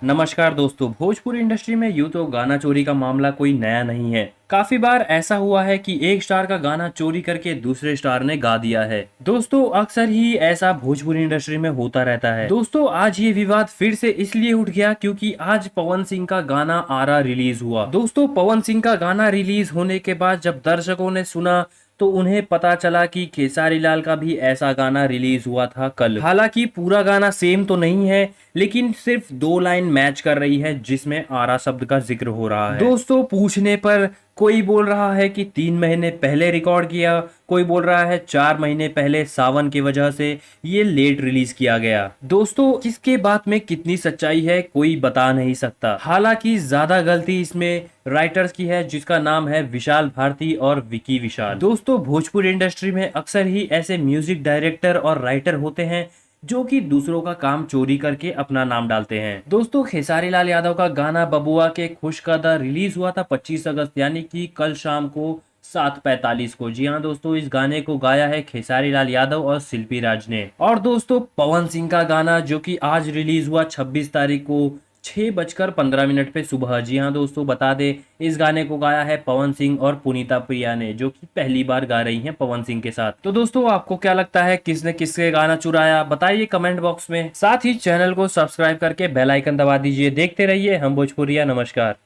नमस्कार दोस्तों। भोजपुरी इंडस्ट्री में यूं तो गाना चोरी का मामला कोई नया नहीं है। काफी बार ऐसा हुआ है कि एक स्टार का गाना चोरी करके दूसरे स्टार ने गा दिया है। दोस्तों अक्सर ही ऐसा भोजपुरी इंडस्ट्री में होता रहता है। दोस्तों आज ये विवाद फिर से इसलिए उठ गया क्योंकि आज पवन सिंह का गाना आरा रिलीज हुआ। दोस्तों पवन सिंह का गाना रिलीज होने के बाद जब दर्शकों ने सुना तो उन्हें पता चला कि खेसारी लाल का भी ऐसा गाना रिलीज हुआ था कल। हालांकि पूरा गाना सेम तो नहीं है, लेकिन सिर्फ 2 लाइन मैच कर रही है जिसमें आरा शब्द का जिक्र हो रहा है। दोस्तों पूछने पर कोई बोल रहा है कि 3 महीने पहले रिकॉर्ड किया, कोई बोल रहा है 4 महीने पहले सावन की वजह से ये लेट रिलीज किया गया। दोस्तों किसके बात में कितनी सच्चाई है कोई बता नहीं सकता। हालांकि ज्यादा गलती इसमें राइटर्स की है जिसका नाम है विशाल भारती और विकी विशाल। दोस्तों भोजपुरी इंडस्ट्री में अक्सर ही ऐसे म्यूजिक डायरेक्टर और राइटर होते हैं जो कि दूसरों का काम चोरी करके अपना नाम डालते हैं। दोस्तों खेसारी लाल यादव का गाना बबुआ के खुश कदर रिलीज हुआ था 25 अगस्त यानी कि कल शाम को 7:45 को। जी हाँ दोस्तों, इस गाने को गाया है खेसारी लाल यादव और शिल्पी राज ने। और दोस्तों पवन सिंह का गाना जो कि आज रिलीज हुआ 26 तारीख को 6:15 पे सुबह। जी हाँ दोस्तों, बता दे इस गाने को गाया है पवन सिंह और पुनीता प्रिया ने, जो कि पहली बार गा रही हैं पवन सिंह के साथ। तो दोस्तों आपको क्या लगता है किसने किसके गाना चुराया, बताइए कमेंट बॉक्स में। साथ ही चैनल को सब्सक्राइब करके बेल आइकन दबा दीजिए। देखते रहिए हम भोजपुरिया। नमस्कार।